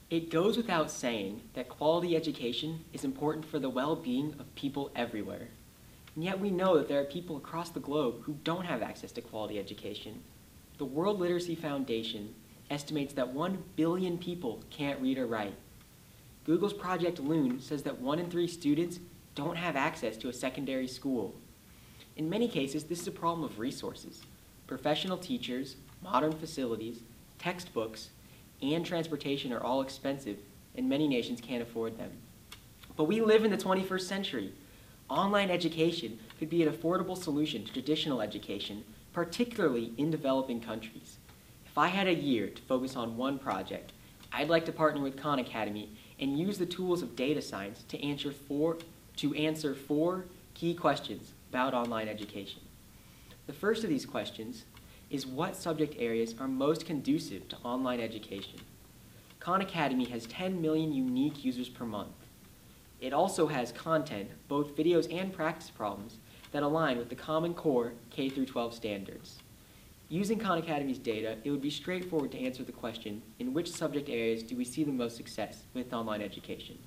It goes without saying that quality education is important for the well-being of people everywhere. And yet we know that there are people across the globe who don't have access to quality education. The World Literacy Foundation estimates that 1 billion people can't read or write. Google's Project Loon says that 1 in 3 students don't have access to a secondary school. In many cases, this is a problem of resources. Professional teachers, modern facilities, textbooks, and transportation are all expensive, and many nations can't afford them. But we live in the 21st century. Online education could be an affordable solution to traditional education, particularly in developing countries. If I had a year to focus on one project, I'd like to partner with Khan Academy and use the tools of data science to answer four key questions about online education. The first of these questions is what subject areas are most conducive to online education. Khan Academy has 10 million unique users per month. It also has content, both videos and practice problems, that align with the Common Core K-12 standards. Using Khan Academy's data, it would be straightforward to answer the question, in which subject areas do we see the most success with online education?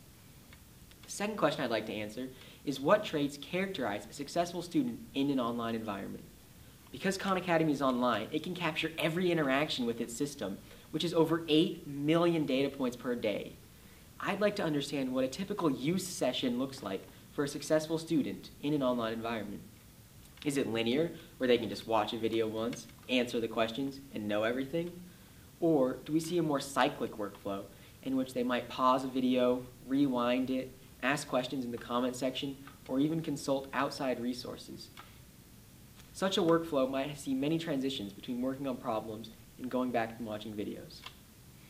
The second question I'd like to answer is what traits characterize a successful student in an online environment? Because Khan Academy is online, it can capture every interaction with its system, which is over 8 million data points per day. I'd like to understand what a typical use session looks like for a successful student in an online environment. Is it linear, where they can just watch a video once, answer the questions, and know everything? Or do we see a more cyclic workflow in which they might pause a video, rewind it, ask questions in the comment section, or even consult outside resources? Such a workflow might see many transitions between working on problems and going back and watching videos.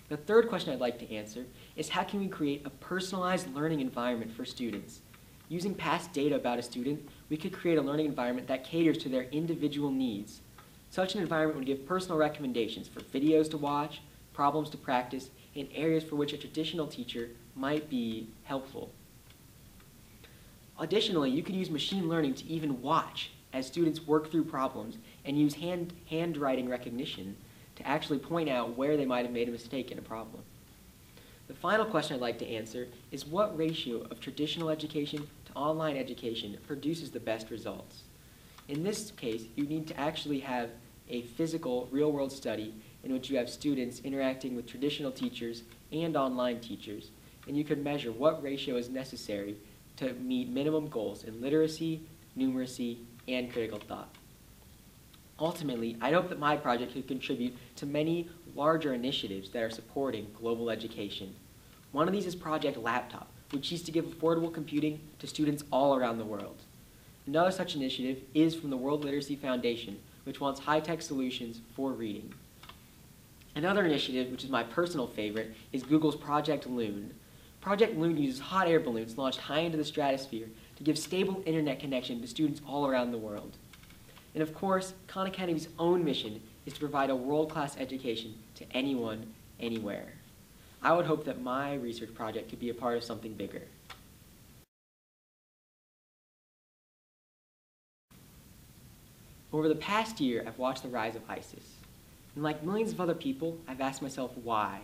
The third question I'd like to answer is how can we create a personalized learning environment for students? Using past data about a student, we could create a learning environment that caters to their individual needs. Such an environment would give personal recommendations for videos to watch, problems to practice, and areas for which a traditional teacher might be helpful. Additionally, you could use machine learning to even watch as students work through problems and use handwriting recognition to actually point out where they might have made a mistake in a problem. The final question I'd like to answer is what ratio of traditional education to online education produces the best results? In this case, you need to actually have a physical, real-world study in which you have students interacting with traditional teachers and online teachers, and you could measure what ratio is necessary to meet minimum goals in literacy, numeracy, and critical thought. Ultimately, I hope that my project could contribute to many larger initiatives that are supporting global education. One of these is Project Laptop, which seeks to give affordable computing to students all around the world. Another such initiative is from the World Literacy Foundation, which wants high-tech solutions for reading. Another initiative, which is my personal favorite, is Google's Project Loon. Project Loon uses hot air balloons launched high into the stratosphere to give stable internet connection to students all around the world. And of course, Khan Academy's own mission is to provide a world-class education to anyone, anywhere. I would hope that my research project could be a part of something bigger. Over the past year, I've watched the rise of ISIS. And like millions of other people, I've asked myself why,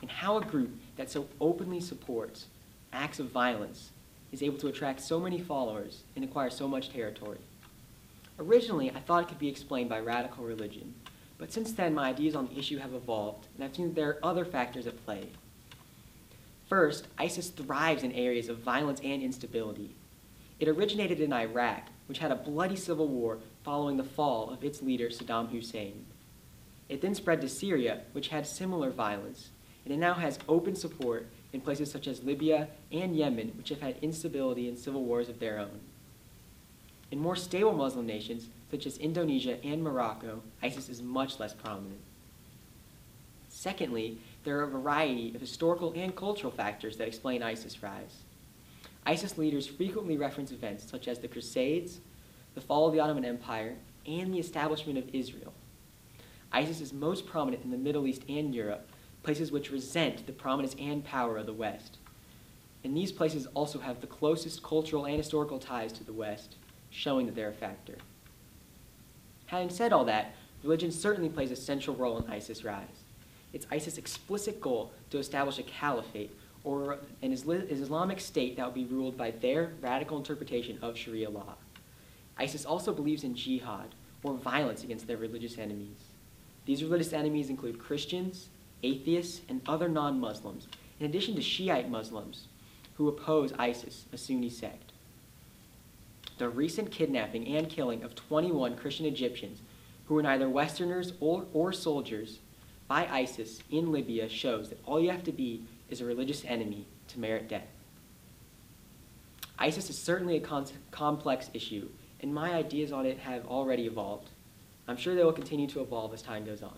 and how a group that so openly supports acts of violence is able to attract so many followers and acquire so much territory. Originally, I thought it could be explained by radical religion, but since then my ideas on the issue have evolved, and I've seen that there are other factors at play. First, ISIS thrives in areas of violence and instability. It originated in Iraq, which had a bloody civil war following the fall of its leader Saddam Hussein. It then spread to Syria, which had similar violence, and it now has open support in places such as Libya and Yemen, which have had instability and civil wars of their own. In more stable Muslim nations, such as Indonesia and Morocco, ISIS is much less prominent. Secondly, there are a variety of historical and cultural factors that explain ISIS' rise. ISIS leaders frequently reference events such as the Crusades, the fall of the Ottoman Empire, and the establishment of Israel. ISIS is most prominent in the Middle East and Europe, places which resent the prominence and power of the West. And these places also have the closest cultural and historical ties to the West, showing that they're a factor. Having said all that, religion certainly plays a central role in ISIS' rise. It's ISIS' explicit goal to establish a caliphate, or an Islamic state that will be ruled by their radical interpretation of Sharia law. ISIS also believes in jihad, or violence against their religious enemies. These religious enemies include Christians, atheists, and other non-Muslims, in addition to Shiite Muslims who oppose ISIS, a Sunni sect. The recent kidnapping and killing of 21 Christian Egyptians who were neither Westerners or soldiers by ISIS in Libya shows that all you have to be is a religious enemy to merit death. ISIS is certainly a complex issue, and my ideas on it have already evolved. I'm sure they will continue to evolve as time goes on.